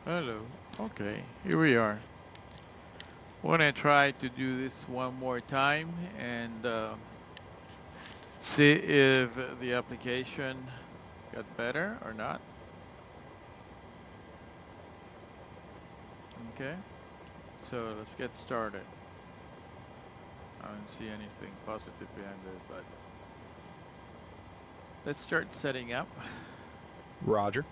Hello. Okay, here we are. We're gonna try to do this one more time and see if the application got better or not. Okay, so let's get started. I don't see anything positive behind it, but let's start setting up. Roger.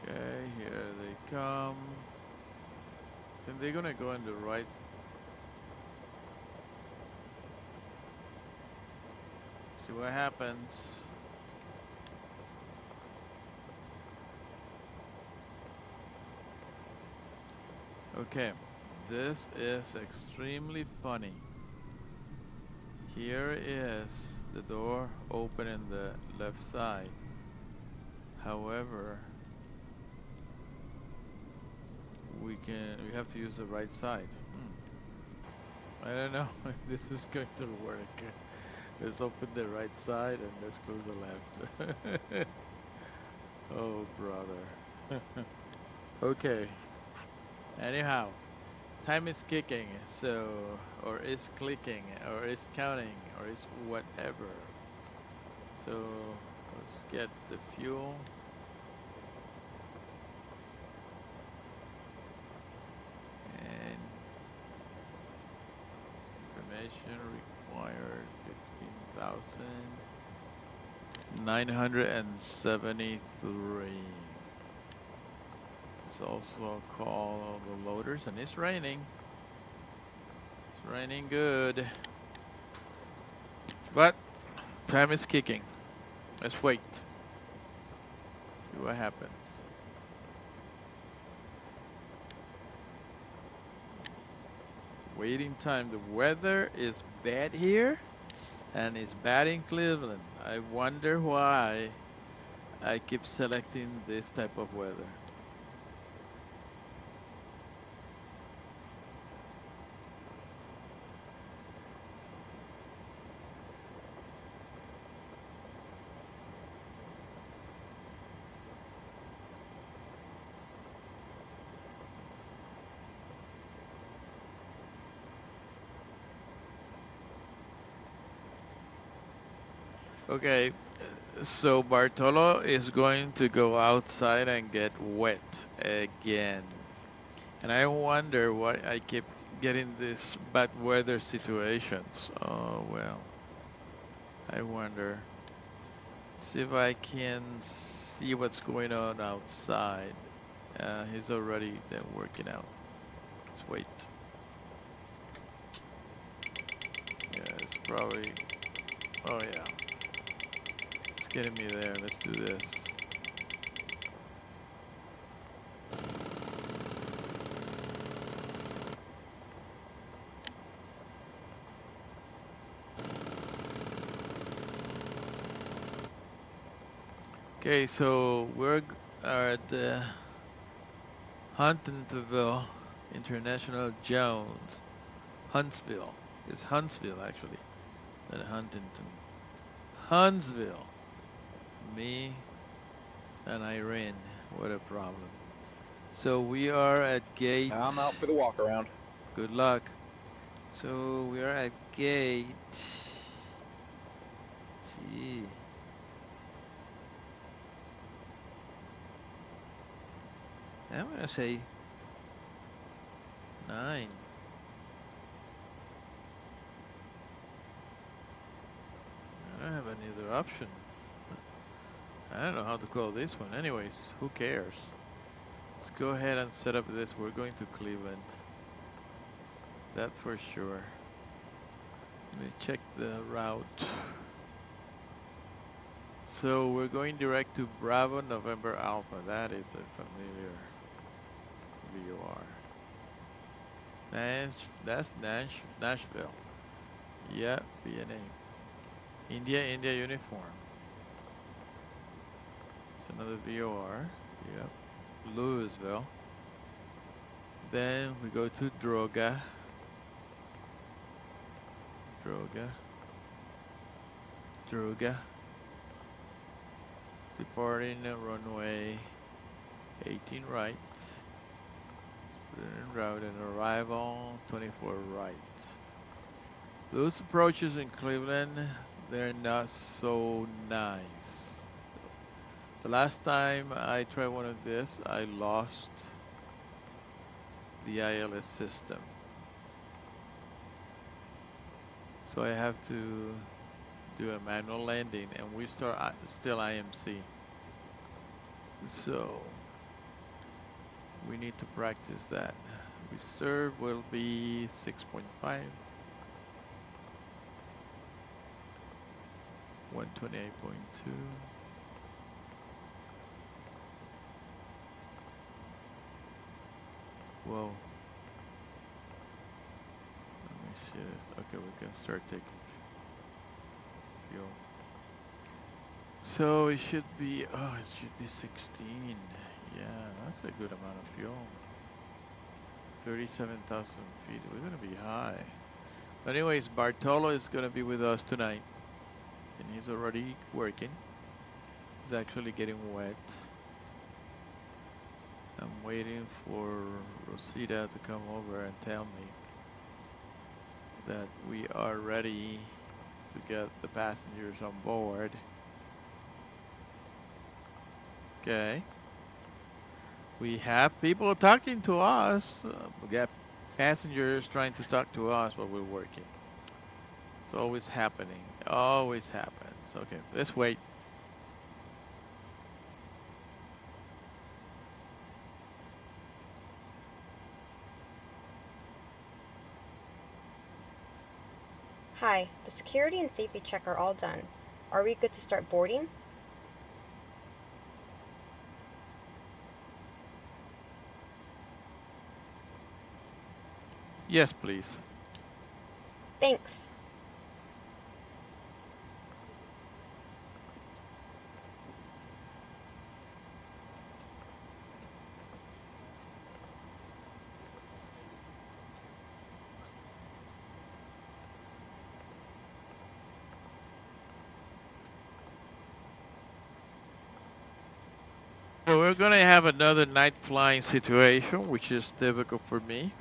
Okay, here they come. I think they're gonna go in the right. See what happens. Okay, this is extremely funny. Here is the door open in the left side. However, we have to use the right side. I don't know if this is going to work. Let's open the right side and let's close the left. Oh, brother. Okay. Anyhow, time is kicking, so, or is clicking, or is counting, or is whatever. So let's get the fuel. And information required 15,973. It's also a call of the loaders, and it's raining. It's raining good. But time is kicking. Let's wait. See what happens. Waiting time. The weather is bad here and it's bad in Cleveland. I wonder why I keep selecting this type of weather. Okay, so Bartolo is going to go outside and get wet again. And I wonder why I keep getting these bad weather situations. Oh, well, I wonder. See if I can see what's going on outside. He's already then working out. Let's wait. Yeah, it's probably. Oh, yeah. It's getting me there. Let's do this. Okay, so we're at the Huntingtonville International Jones. Huntsville. It's Huntsville, actually, not Huntington. Huntsville. Me and Irene. What a problem. So we are at gate. I'm out for the walk around. Good luck. So we are at gate. Gee. I'm gonna say 9. I don't have any other option. I don't know how to call this one. Anyways, who cares? Let's go ahead and set up this. We're going to Cleveland. That for sure. Let me check the route. So we're going direct to Bravo November Alpha. That is a familiar VOR. That's Nashville. Yep, BNA. India uniform. It's another VOR. Yep. Louisville. Then we go to Droga. Droga. Departing runway 18 right. En route and arrival 24 right. Those approaches in Cleveland, they're not so nice. The last time I tried one of this, I lost the ILS system. So I have to do a manual landing, and we start still IMC. So we need to practice that. Reserve will be 6.5. 128.2. Whoa. Let me see this. Okay, we can start taking fuel. So it should be, oh, it should be 16. Yeah, that's a good amount of fuel. 37,000 feet. We're going to be high. But anyways, Bartolo is going to be with us tonight. And he's already working. He's actually getting wet. I'm waiting for Rosita to come over and tell me that we are ready to get the passengers on board. Okay. We have people talking to us. We got passengers trying to talk to us while we're working. It's always happening. Always happens. Okay, let's wait. Hi, the security and safety check are all done. Are we good to start boarding? Yes, please. Thanks. So we're going to have another night flying situation, which is difficult for me.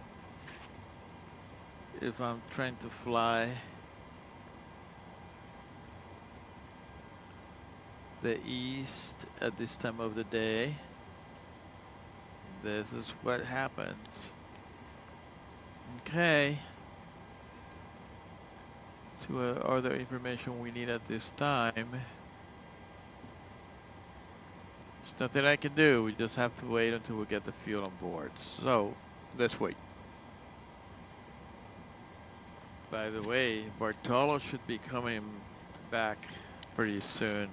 If I'm trying to fly the east at this time of the day, this is what happens. Okay. So what other information we need at this time? There's nothing I can do. We just have to wait until we get the fuel on board. So let's wait. By the way, Bartolo should be coming back pretty soon.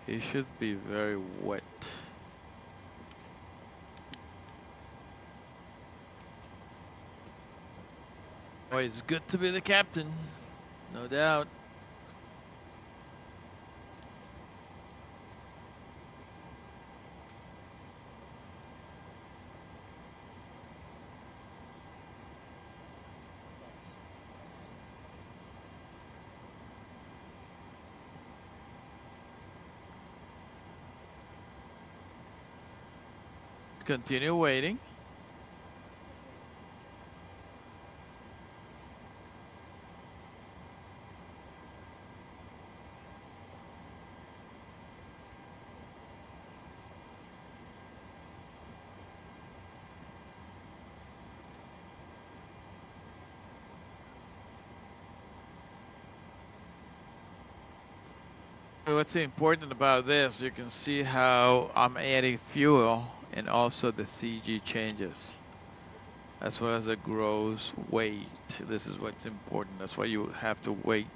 He should be very wet. Oh, it's good to be the captain, no doubt. Let's continue waiting. What's important about this, you can see how I'm adding fuel and also the CG changes, as well as the gross weight. This is what's important. That's why you have to wait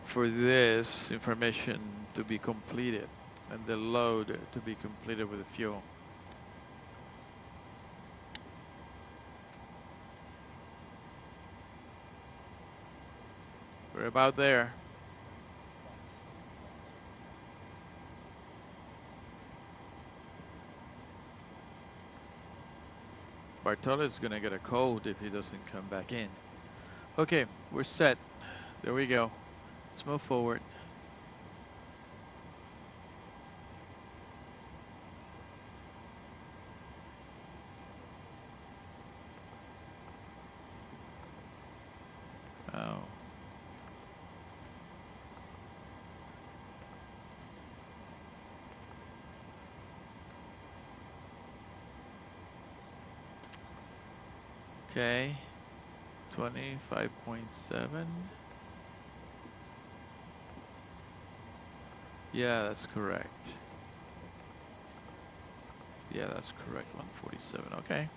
for this information to be completed and the load to be completed with the fuel. We're about there. Bartolo is gonna get a cold if he doesn't come back in. Okay, we're set. There we go. Let's move forward. Okay. 25.7. Yeah, that's correct. Yeah, that's correct. 147. Okay.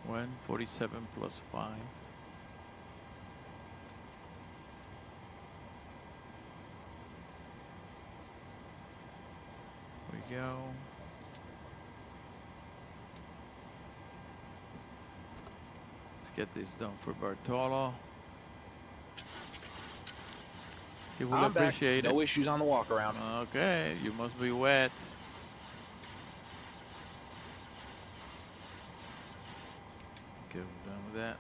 147 plus 5. We go. Let's get this done for Bartolo. He will I'm back. appreciate it. No issues on the walk around. Okay, you must be wet. Okay, we're done with that.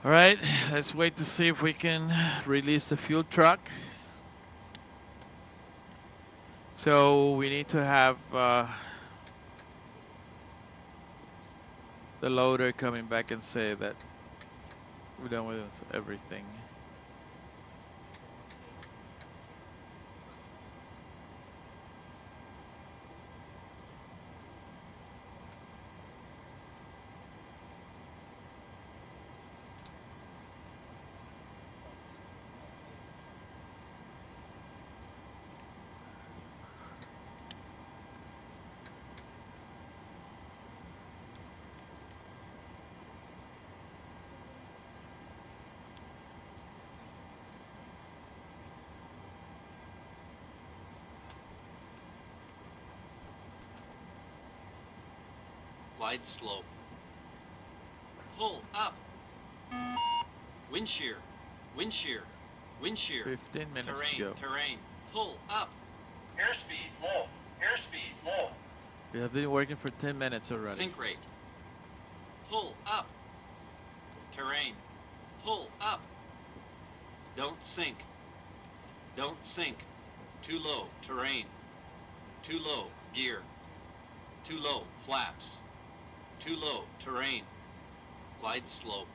All right, let's wait to see if we can release the fuel truck. So we need to have the loader coming back and say that we're done with everything. Glide slope. Pull up. Wind shear. Wind shear. Wind shear. 15 minutes Terrain. to go. Terrain. Pull up. Airspeed low. Airspeed low. We have been working for 10 minutes already. Sink rate. Pull up. Terrain. Pull up. Don't sink. Don't sink. Too low. Terrain. Too low. Gear. Too low. Flaps. Too low. Terrain. Glide slope.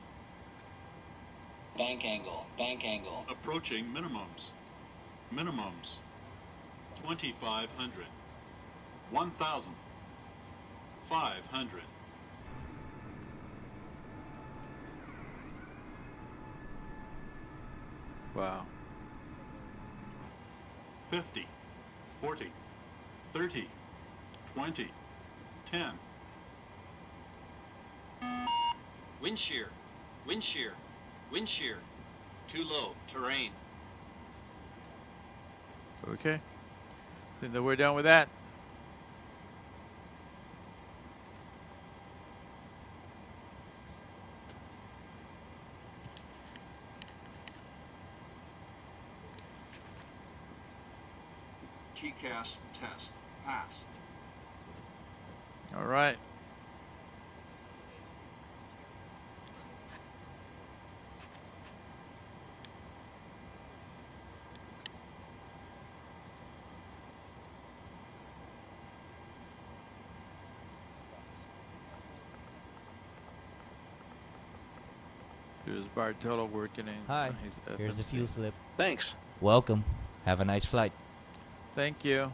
Bank angle. Bank angle. Approaching minimums. Minimums. 2,500. 1,000. 500. Wow. 50. 40. 30. 20. 10. Wind shear. Wind shear. Wind shear. Too low. Terrain. Okay. Think that we're done with that. TCAS test. Pass. All right. Here's Bartolo working in Hi, on his here's the FMC. fuel slip. Thanks. Welcome. Have a nice flight. Thank you.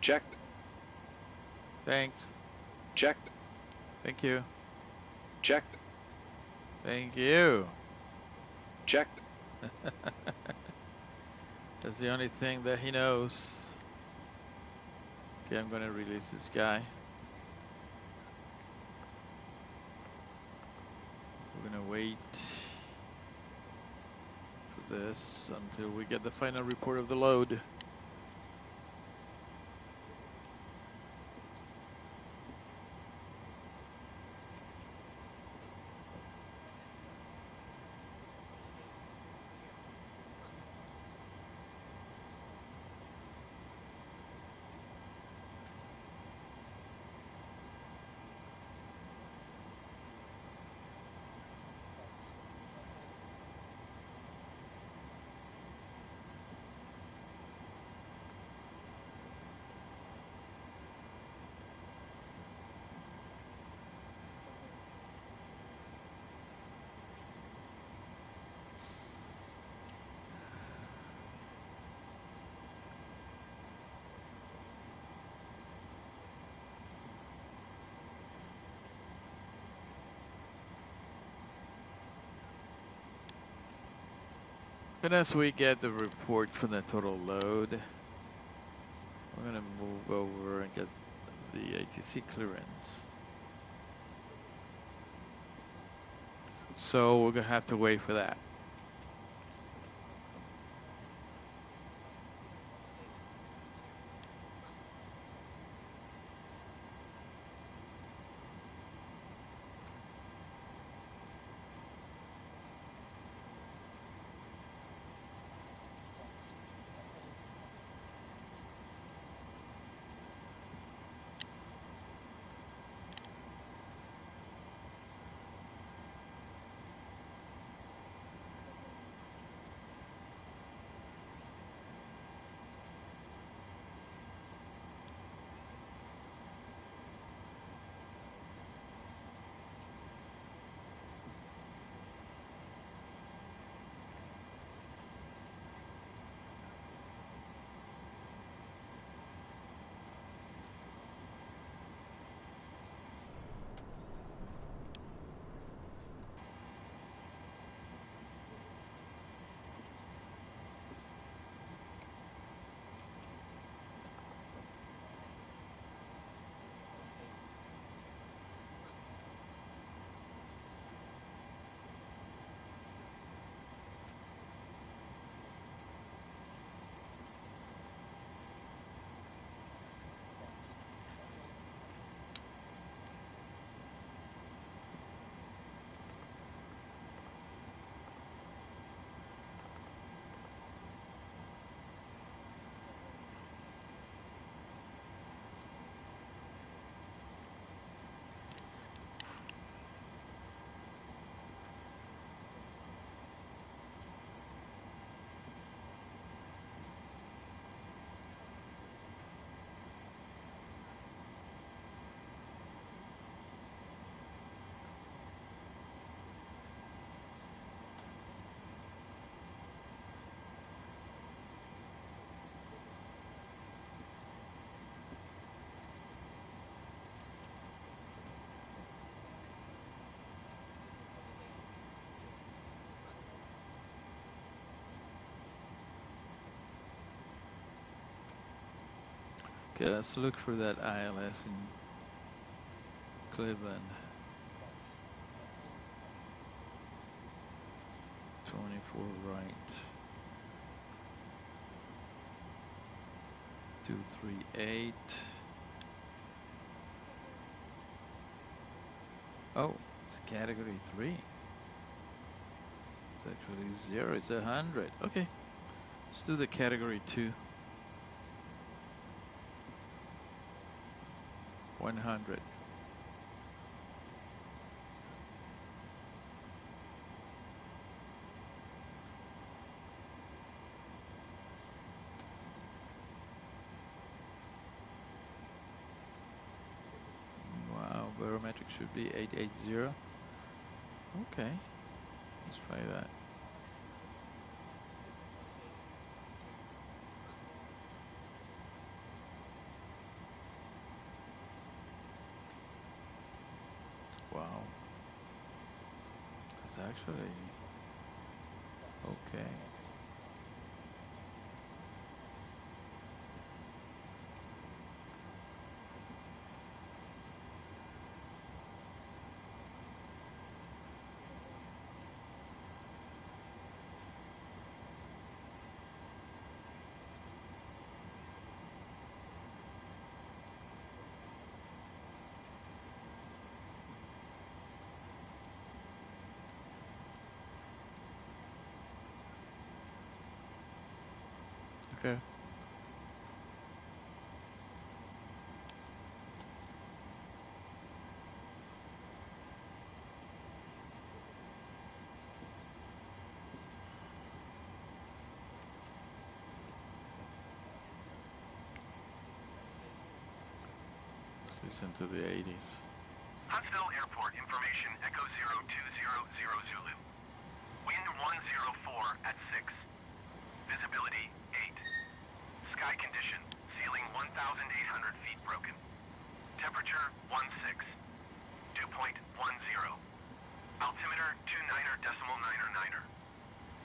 Checked. Thanks. Checked. Thank you. Checked. Thank you. Checked. That's the only thing that he knows. Okay, I'm gonna release this guy. We're gonna wait for this until we get the final report of the load. And as we get the report for the total load, we're gonna move over and get the ATC clearance. So we're gonna have to wait for that. Okay, let's look for that ILS in Cleveland. 24 right. 238. Oh, it's a category 3. It's actually 0. It's 100. Okay, let's do the category 2. 100. Wow, barometric should be 880. Okay, let's try that. Wow, it's actually okay. Okay. Listen to the 80s. Huntsville Airport information, Echo 0200 Zulu. Wind 104 at 6. Visibility 8. Sky condition, ceiling 1,800 feet broken. Temperature 16. Dew point 10. Altimeter 29.99.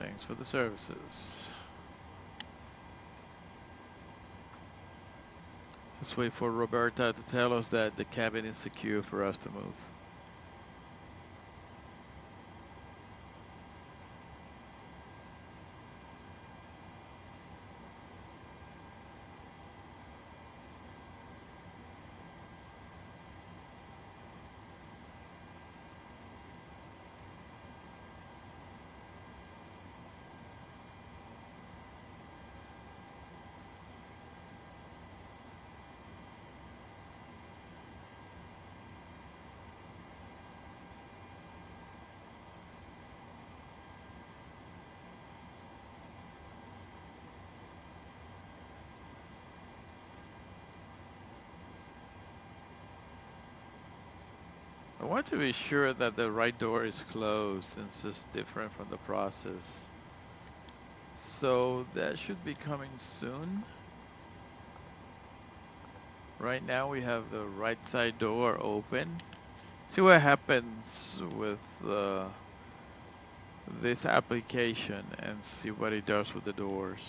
Thanks for the services. Let's wait for Roberta to tell us that the cabin is secure for us to move. I want to be sure that the right door is closed since it's different from the process. So that should be coming soon. Right now we have the right side door open. See what happens with this application and see what it does with the doors.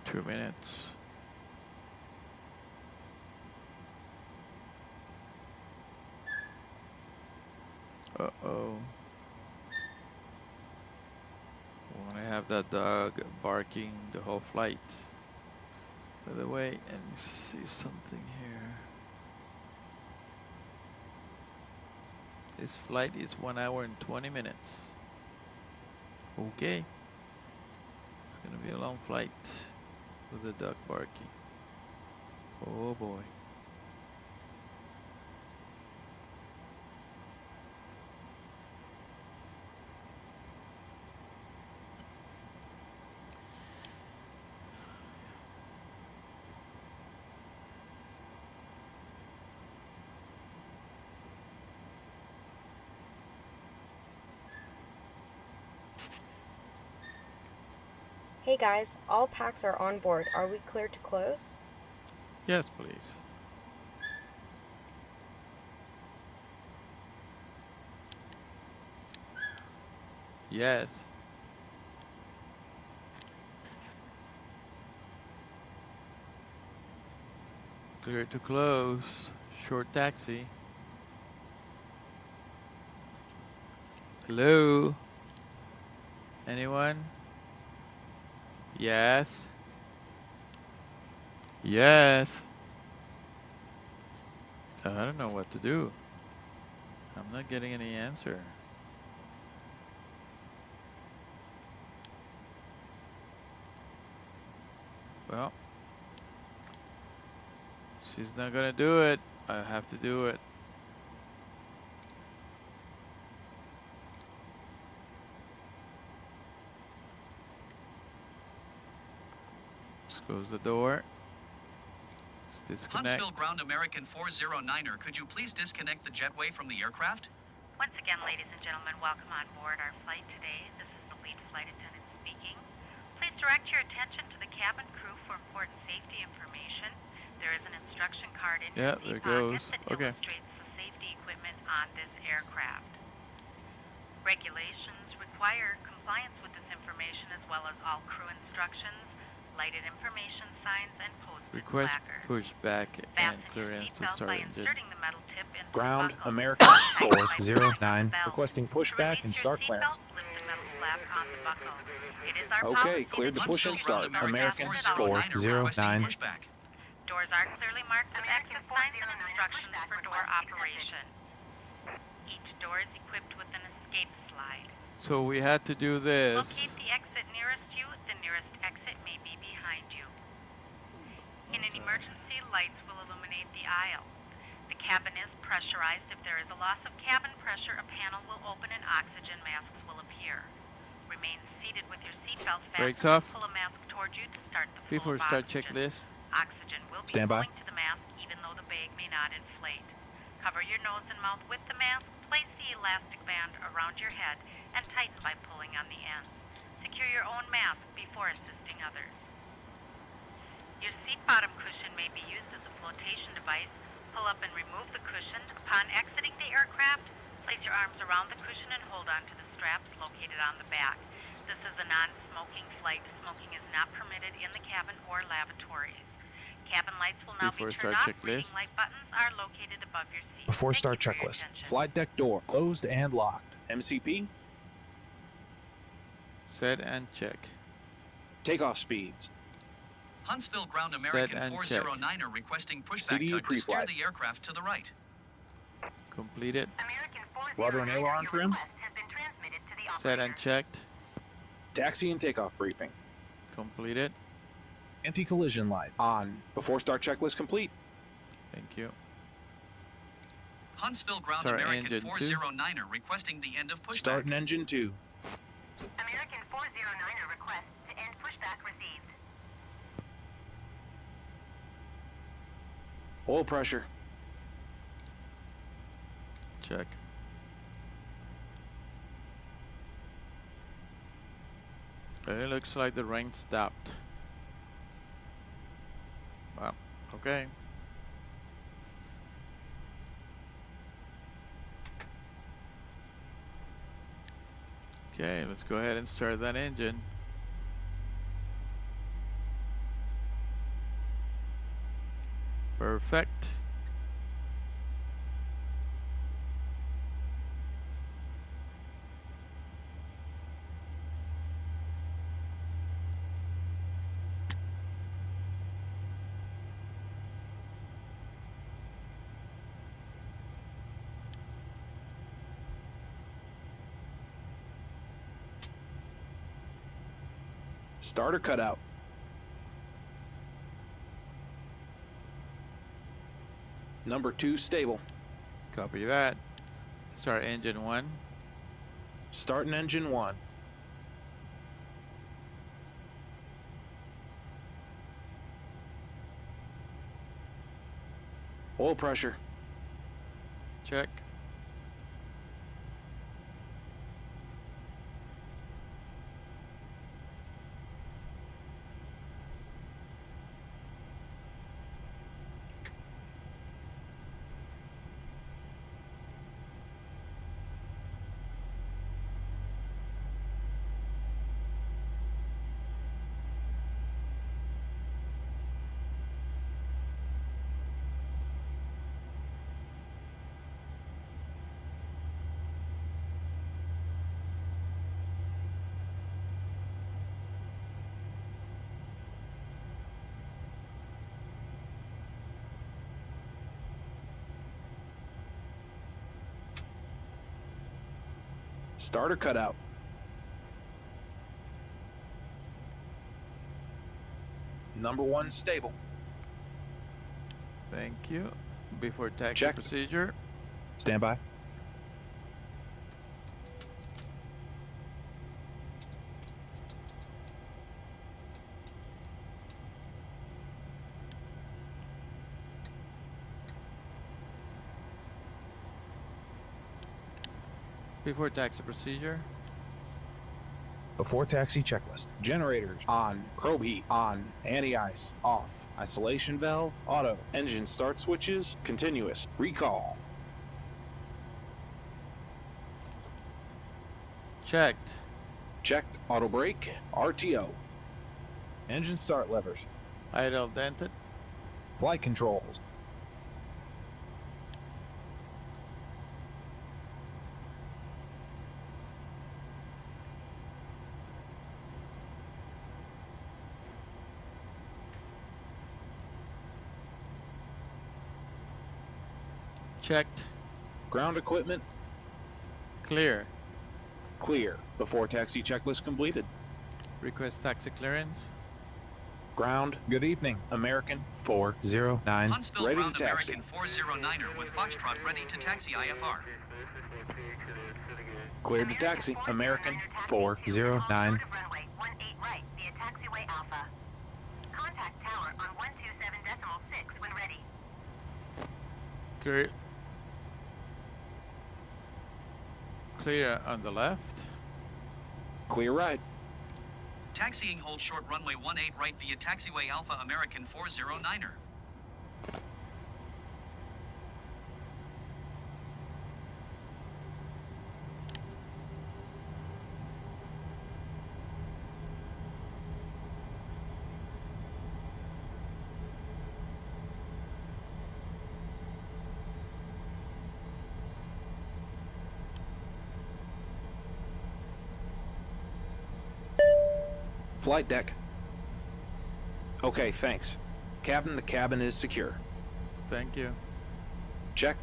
Two minutes. Uh-oh. Want to have that dog barking the whole flight. By the way, let me see something here. This flight is 1 hour and 20 minutes. Okay. It's gonna be a long flight with the dog barking. Oh boy. Hey guys, all packs are on board. Are we clear to close? Yes, please. Yes. Clear to close. Short taxi. Hello? Anyone? Yes. Yes. I don't know what to do. I'm not getting any answer. Well, she's not gonna do it. I have to do it. Let's close the door. Let's disconnect. Huntsville Ground American 409er, could you please disconnect the jetway from the aircraft? Once again, ladies and gentlemen, welcome on board our flight today. This is the lead flight attendant speaking. Please direct your attention to the cabin crew for important safety information. There is an instruction card in your Yeah, there seat pocket goes. that Okay. illustrates the safety equipment on this aircraft. Regulations require compliance with this information as well as all crew instructions, lighted information signs, and posted Request placards. pushback and Fasten your clearance to seatbelt start by engine. inserting the metal tip into the Ground buckle. American Tighten by pressing the 409 belt. requesting To pushback release and your start seatbelt, clearance. lift the metal flap on the buckle. It is our Okay, policy cleared to that push and you start. keep your American seatbelt fastened at all 409. Pushback. Doors are clearly marked with exit signs and instructions for door operation. Each door is equipped with an escape slide. So we had to do this. Locate the exit nearest you. The nearest exit may be behind you. In an emergency, lights will illuminate the aisle. The cabin is pressurized. If there is a loss of cabin pressure, a panel will open and oxygen masks will appear. Remain seated with your seatbelt Brakes fastened. off. Pull a mask towards you to start the flow Before of start oxygen. checklist. Oxygen will be Stand by. flowing to the mask even though the bag may not inflate. Cover your nose and mouth with the mask. Place the elastic band around your head and tighten by pulling on the ends. Secure your own mask before assisting others. Your seat bottom cushion may be used as a flotation device. Pull up and remove the cushion. Upon exiting the aircraft, place your arms around the cushion and hold on to the straps located on the back. This is a non-smoking flight. Smoking is not permitted in the cabin or lavatories. Cabin lights will now Before be start turned off. checklist. Reading light buttons are located above your seat. Before Thank start you for your checklist. attention. Flight deck door closed and locked. MCP. Set and check. Takeoff speeds. Huntsville Ground Set American and check. 409 are requesting pushback CDU tug to steer pre-flight. the aircraft to the right. Completed. American Rudder and 409, aileron your trim. request has been transmitted to the Set operator. and checked. Taxi and takeoff briefing. Completed. Anti-collision light on. Before start checklist complete. Thank you. Huntsville Ground Start American engine 409 are requesting the end of pushback. Start an engine 2. American 409er request to end pushback received. Oil pressure. Check. It looks like the rain stopped. Wow. Okay. Okay, let's go ahead and start that engine. Perfect. Starter cutout. Number 2 stable. Copy that. Start engine 1. Start an engine 1. Oil pressure. Check. Starter cutout. Number 1 stable. Thank you. Before taxi Check. procedure. Stand by. Before taxi procedure. Before taxi checklist. Generators on. Probe heat on. Anti-ice off. Isolation valve auto. Engine start switches continuous. Recall. Checked. Checked. Auto brake. RTO. Engine start levers. Idle dented. Flight controls. Checked. Ground equipment. Clear. Clear. Before taxi checklist completed. Request taxi clearance. Ground, good evening. American 409. Huntsville Ready ground to taxi. American 409er with Foxtrot ready to taxi IFR. Cleared to taxi. American 409. Runway 18 right via taxiway Alpha. Contact tower on 127.6 when ready. Clear on the left. Clear right. Taxiing hold short runway 18 right via taxiway Alpha American 409er. Flight deck. Okay, thanks. Captain, the cabin is secure. Thank you. Check.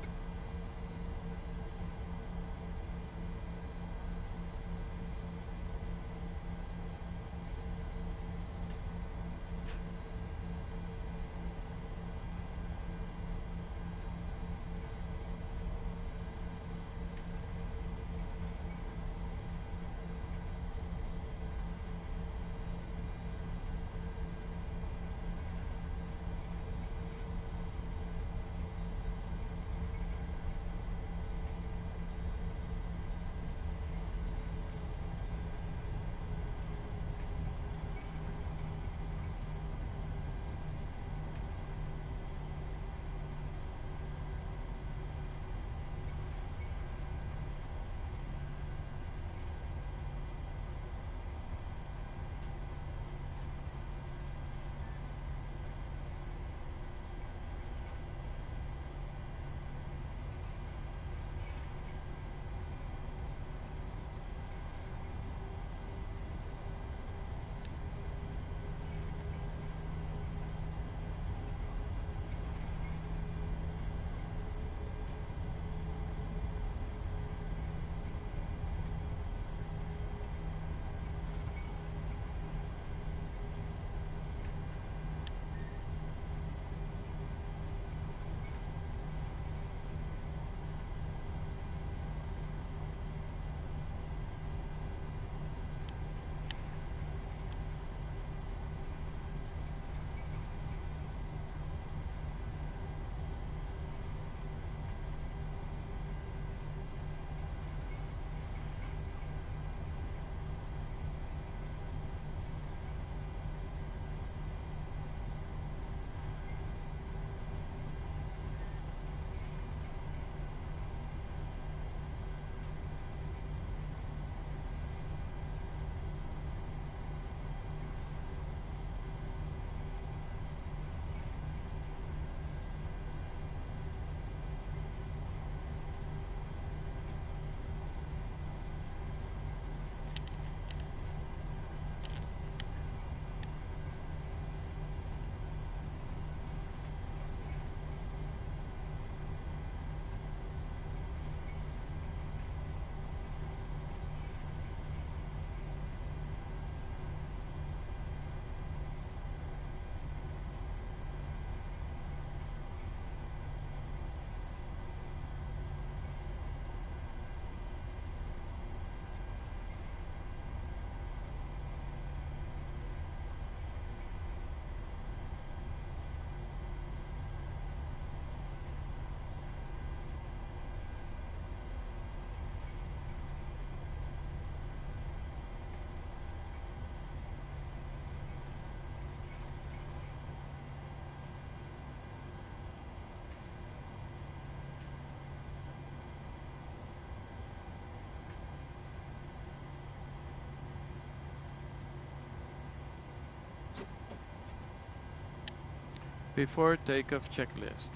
Before takeoff checklist.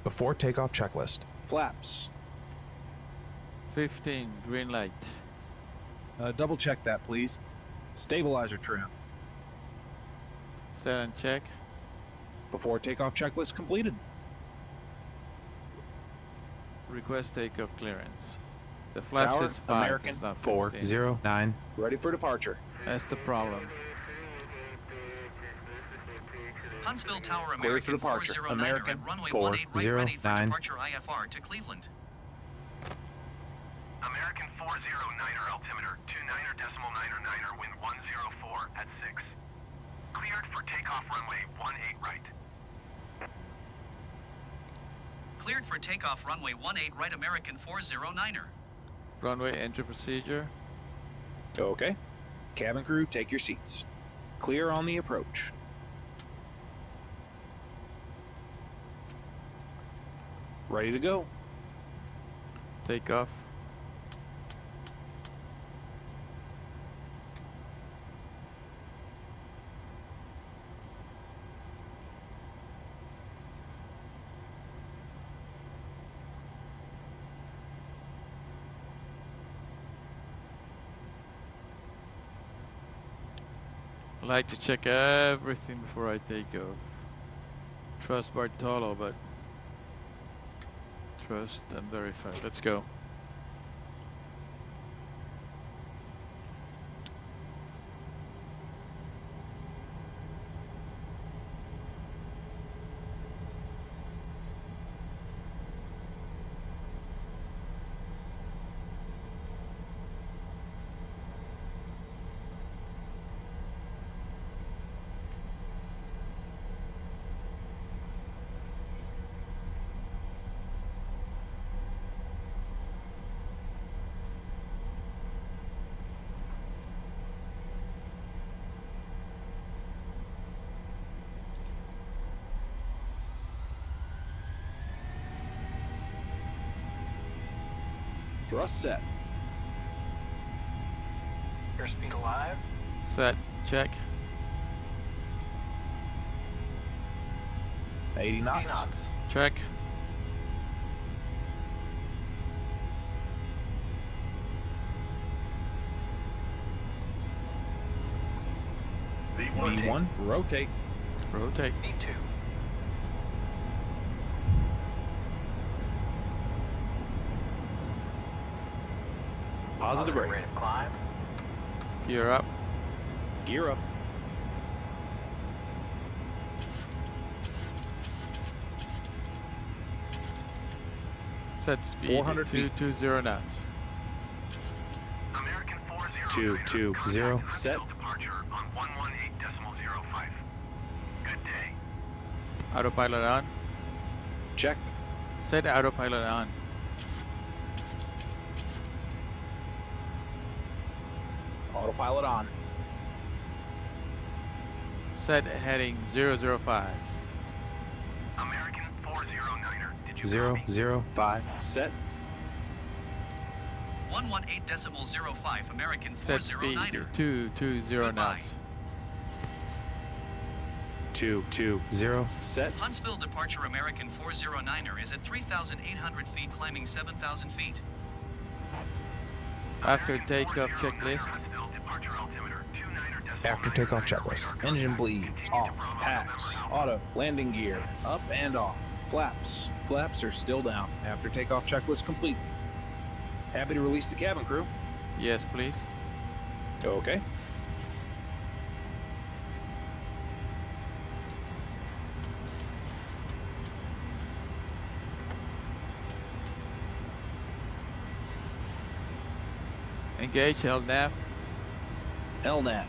Before takeoff checklist. Flaps. 15, green light. Double check that, please. Stabilizer trim. Set and check. Before takeoff checklist completed. Request takeoff clearance. The flaps Tower, is 5, American it's not 15. 409. Ready for departure. That's the problem. Huntsville Tower Cleared for American departure. 409er American at runway 18 right ready for 409. departure IFR to Cleveland. American 409er altimeter 29.9er wind 104 at 6. Cleared for takeoff runway 18 right. Cleared for takeoff runway 18 right American 409er. Runway entry procedure. Okay. Cabin crew, take your seats. Clear on the approach. Ready to go. Take off. I like to check everything before I take off. Trust Bartolo, but trust and verify. Let's go. Thrust set. Airspeed alive. Set. Check. 80 knots. Check. V1, rotate. Rotate. V2. Positive rate. Rate of climb. Gear up. Gear up. Set speed 400 feet. 220 knots. American 409er. 220, Contact set. Huntsville departure on 118.05. Good day. Autopilot on. Check. Set autopilot on. Autopilot on. Set heading 005. American 409er. Did you copy? 005. Set. 118.05 American Set speed 409er. 220 knots. 220. Set. Huntsville departure American 409er is at 3,800 feet climbing 7,000 feet. After takeoff checklist. Huntsville departure altimeter 29er. After takeoff checklist. Engine bleeds. Off. Packs. Auto. Landing gear. Up and off. Flaps. Flaps are still down. After takeoff checklist complete. Happy to release the cabin crew. Yes, please. Okay. Engage LNAV. LNAV.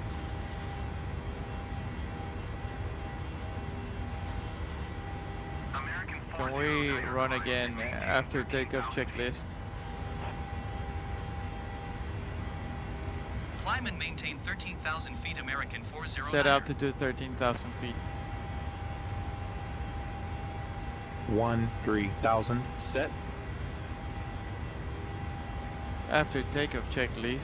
American Can we 409er run again after takeoff checklist? Climb and maintain 13,000 feet American 409er. Set altitude 13,000 feet. 13,000. Set. After takeoff checklist.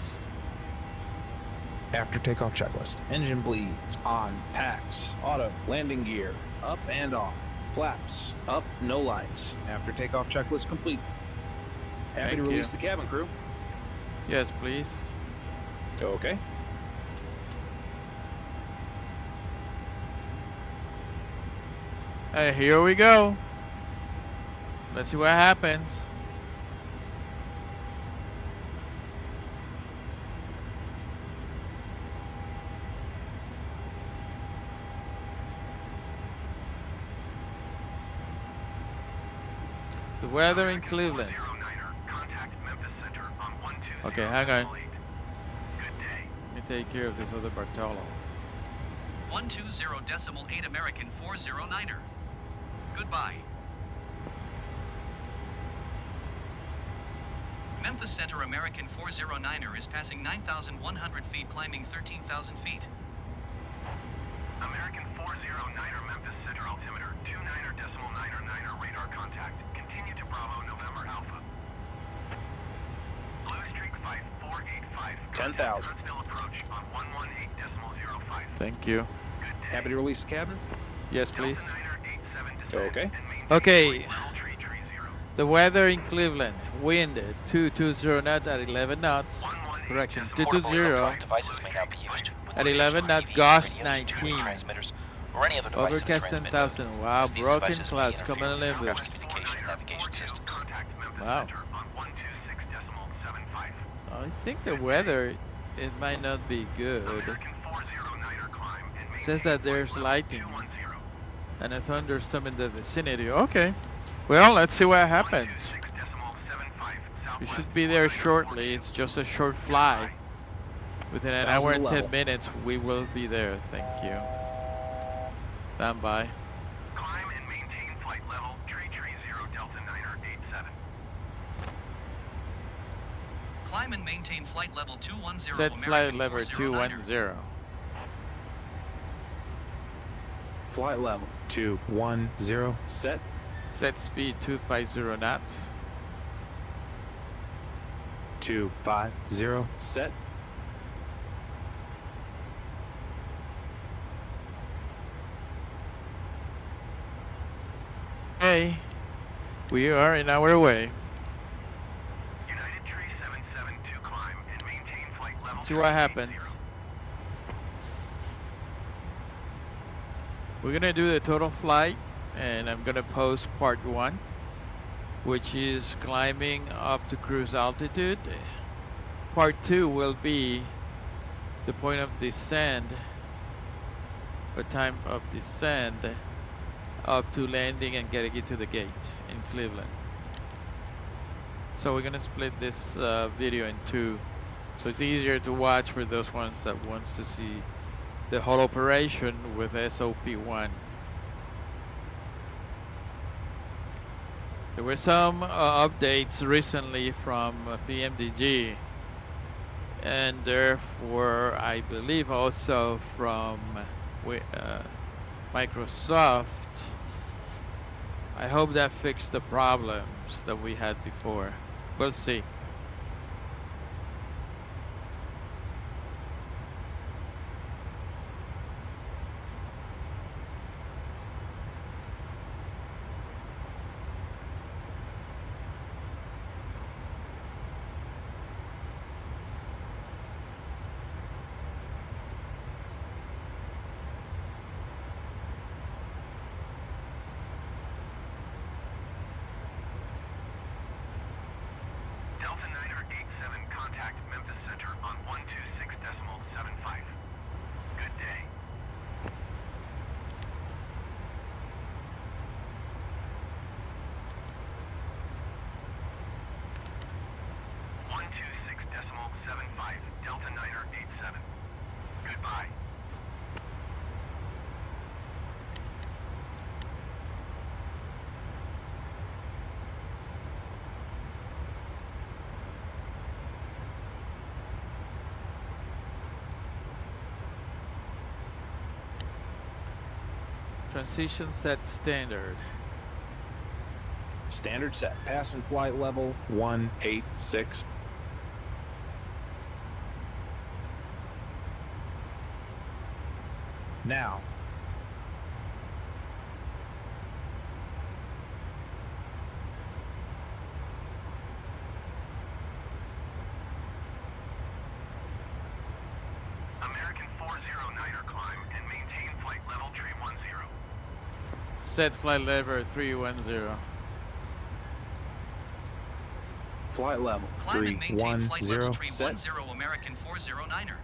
After takeoff checklist. Engine bleeds. On. Packs. Auto. Landing gear. Up and off. Flaps. Up. No lights. After takeoff checklist complete. Happy Thank to release you. the cabin crew. Yes, please. Okay. Hey, here we go. Let's see what happens. The weather in Cleveland. Okay, hang on. Let me take care of this other Bartolo. 120.8 American 409er. Goodbye. Memphis Center American 409er is passing 9,100 feet, climbing 13,000 feet. American 409er Memphis Center altimeter 29.999 radar contact. Continue to Bravo November Alpha. Blue Streak 5485. 10,000. Huntsville approach on 118.05. Thank you. Happy to release the cabin? Yes, please. Okay. Okay. The weather in Cleveland. Wind 220 knots at 11 knots. Correction, 220 devices may not be used at 11 knots. Gust 19. Or any other device Overcast 10,000. Wow, broken clouds coming in Olympus. communication navigation systems. Wow. I think the weather, it might not be good. It says that there's lightning and a thunderstorm in the vicinity. Okay. Well, let's see what happens. We should be there shortly. It's just a short flight. Within an hour and 10 minutes, we will be there. Thank you. Stand by. Climb and maintain flight level 330 Delta 9er 87. Climb and maintain flight level 210. Set flight American level 409er. 210. Flight level 210. Set. Set speed 250 knots. 250. Set. Okay. We are in our way. United 3772 climb and maintain flight level. Let's see what happens. We're gonna do the total flight, and I'm gonna post part 1, which is climbing up to cruise altitude. Part 2 will be the point of descent, or time of descent, up to landing and getting it to the gate in Cleveland. So we're gonna split this video in 2, so it's easier to watch for those ones that wants to see the whole operation with SOP1. There were some updates recently from PMDG, and therefore I believe also from Microsoft. I hope that fixed the problems that we had before. We'll see. Delta 9er 87 contact Memphis Center on 126.75. Good day. Delta 9er 87. Goodbye. Transition set standard. Standard set. Passing flight level 186. Now. American 409er climb and maintain flight level 310. Set flight level 310. Flight level Climb and maintain flight level 310. Set. 310 American 409er.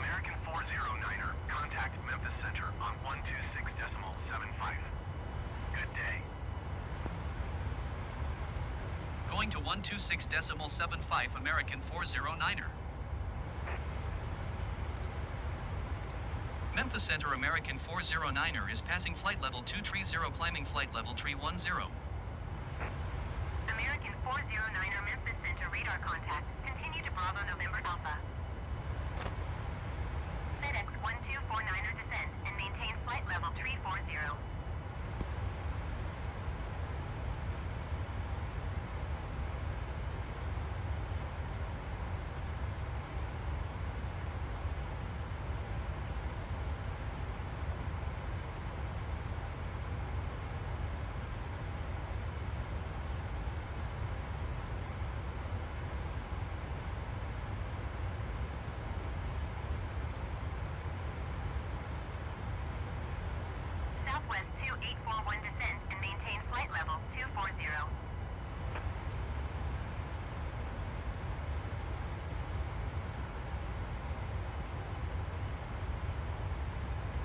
American 409er, contact Memphis Center on 126.75. Good day. Going to 126.75 American 409er. Memphis Center American 409er is passing flight level 230, climbing flight level 310. American 409er, Memphis Center, radar contact. Continue to Bravo November Alpha. FedEx 1249er, descend and maintain flight level 340. Southwest 2841, descend and maintain flight level 240.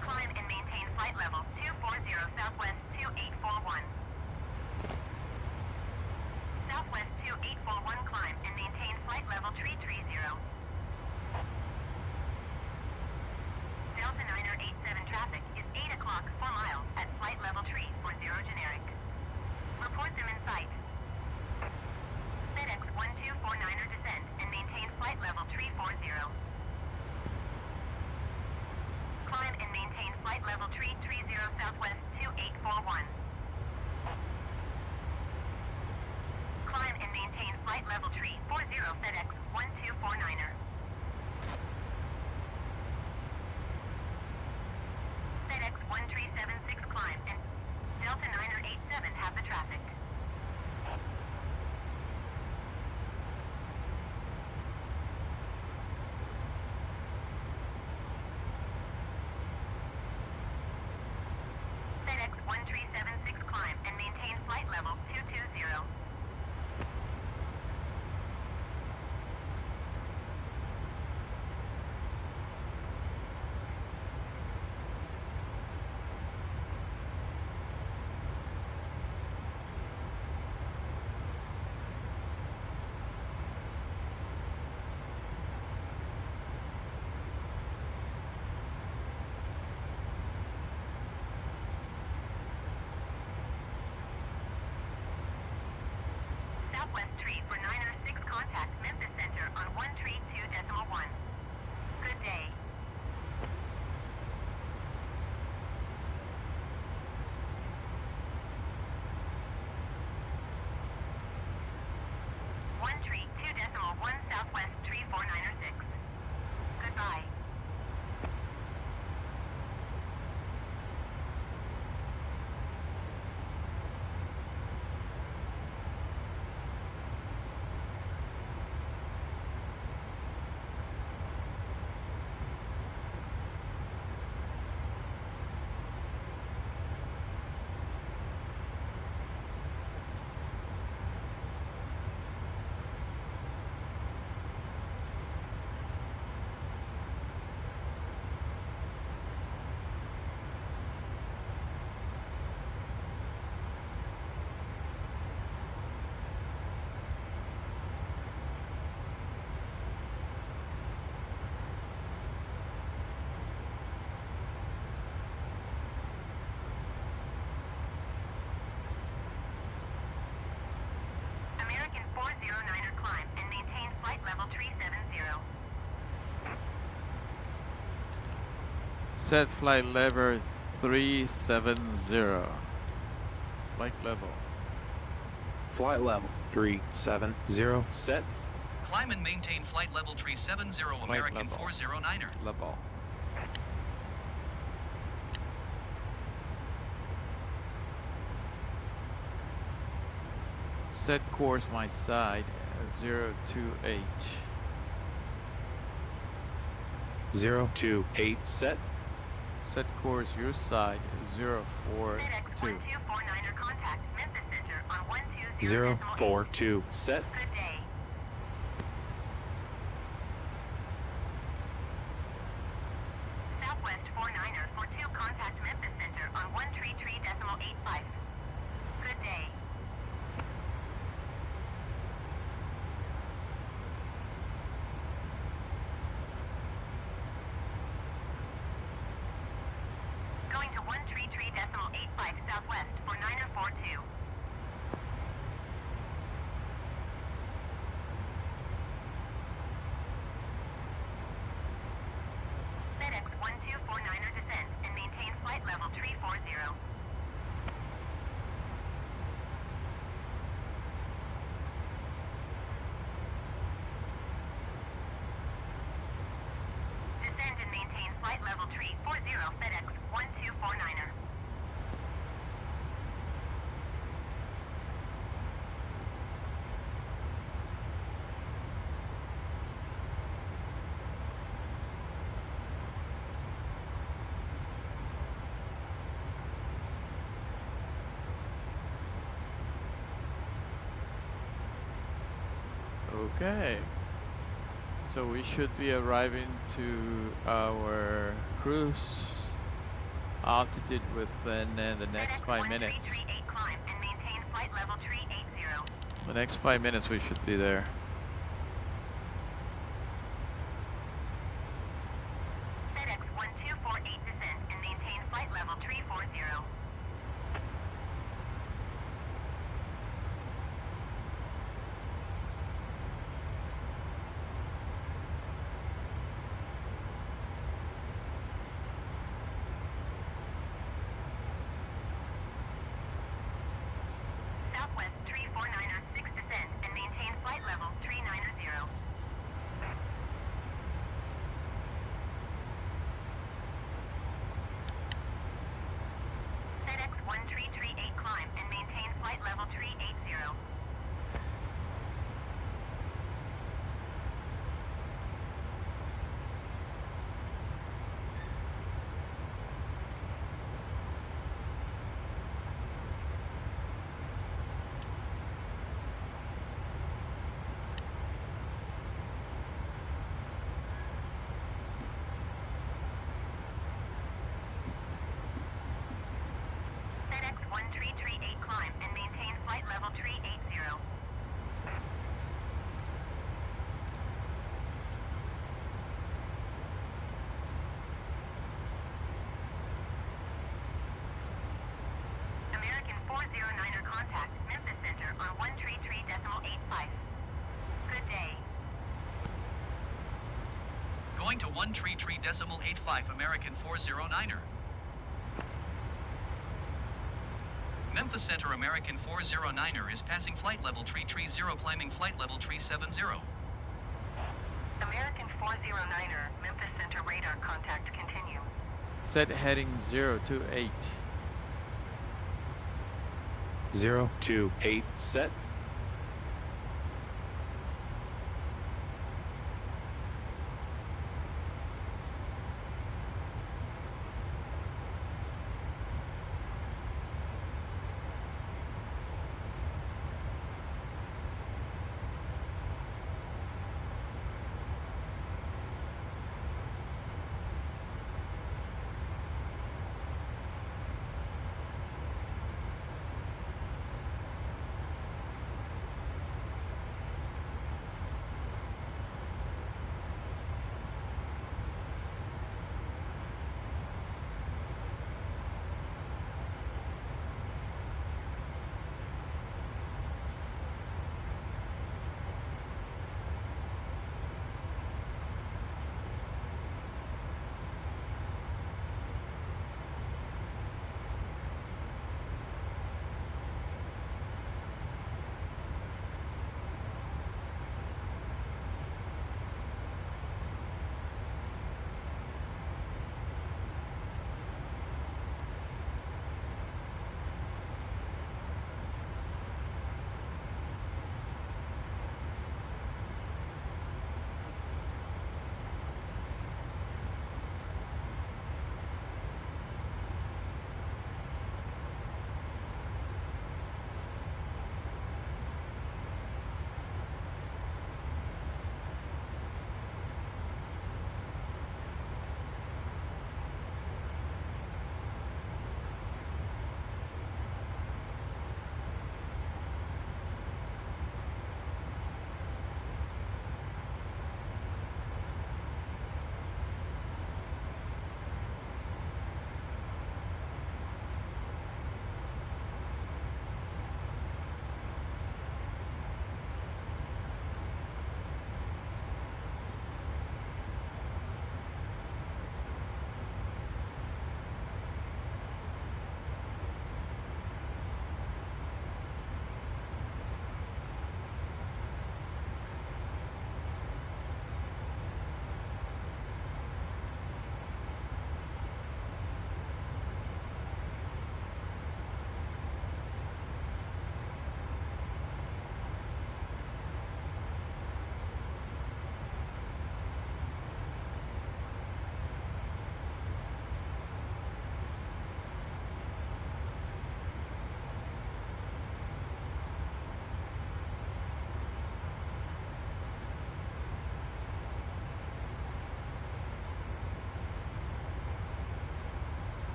Climb and maintain flight level 240, Southwest 2841. Southwest 2841, climb and maintain flight level 330. Delta 9er 87, traffic is 8 o'clock, 4 miles at flight level 340 generic. Report them in sight. FedEx 1249er, descend and maintain flight level 340. Climb and maintain flight level 330, Southwest 2841. Climb and maintain flight level 340, FedEx 1249er. FedEx 1376, climb and Delta 9er 87 have the traffic. FedEx 1376, climb and maintain flight level 220. Southwest 3496, contact Memphis Center on 132.1. Good day. One 2.1 Southwest 3496. Goodbye. American 409er, climb and maintain flight level 370. Set flight level 370. Flight level. Flight level 370 set. Climb and maintain flight level 370 American level. 409er. Level. Set course my side 028. 028 set. Set course your side 042. FedEx 1249er, contact Memphis Center on 120.8. 042 set. Good day. 185. Good day. Going to 133.85 southwest for 942. FedEx 1249er descend and maintain flight level 340. Descend and maintain flight level 340 FedEx 1249er. Okay. So we should be arriving to our cruise altitude within the next 5 minutes. 1338 climb and maintain flight level 380. The next 5 minutes we should be there. FedEx 1248 descend and maintain flight level 340. Southwest 349er 6 descend and maintain flight level 390. FedEx 1338 climb and maintain flight level 380. FedEx 1338 climb and maintain flight level 380. American 409er contact Memphis Center on 133.85. Good day. Going to 133.85 American 409er. Memphis Center American 409er is passing flight level 330, climbing flight level 370. American 409er Memphis Center radar contact continue. Set heading 028. 028 set.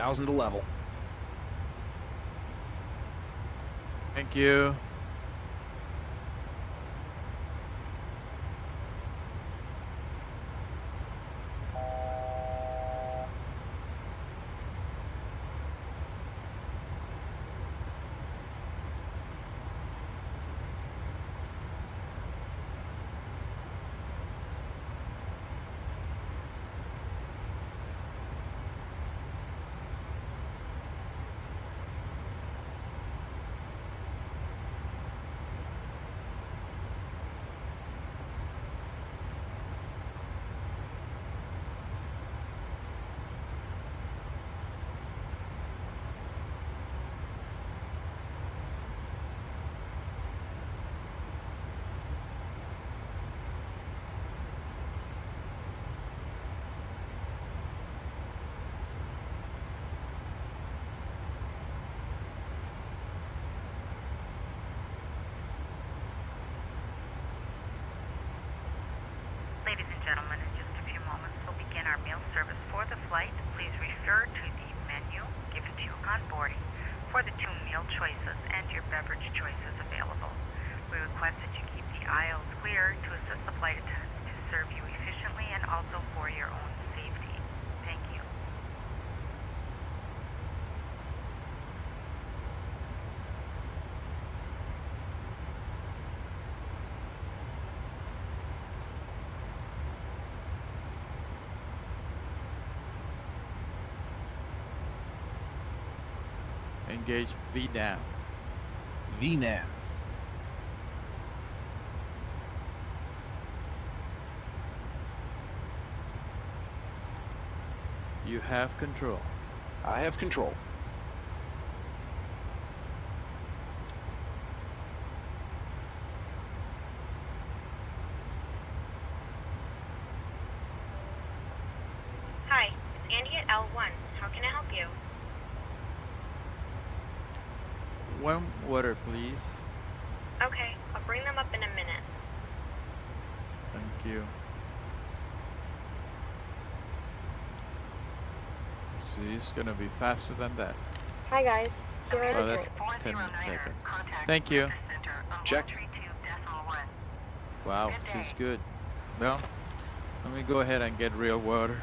1000 to level. Thank you. Ladies and gentlemen, in just a few moments, we'll begin our meal service for the flight. Please refer to the menu given to you on boarding for the 2 meal choices and your beverage choices available. We request that you keep the aisles clear to assist the flight attendants to serve you efficiently and also for your own safety. Thank you. Engage VNAV. VNAV. You have control. I have control. Hi, it's Andy at L1. How can I help you? One water, please. Okay, I'll bring them up in a minute. Thank you. See, it's gonna be faster than that. Hi guys, here are Oh, the that's drinks. 10 seconds. Thank you. Check. Wow, she's good. Well, let me go ahead and get real water.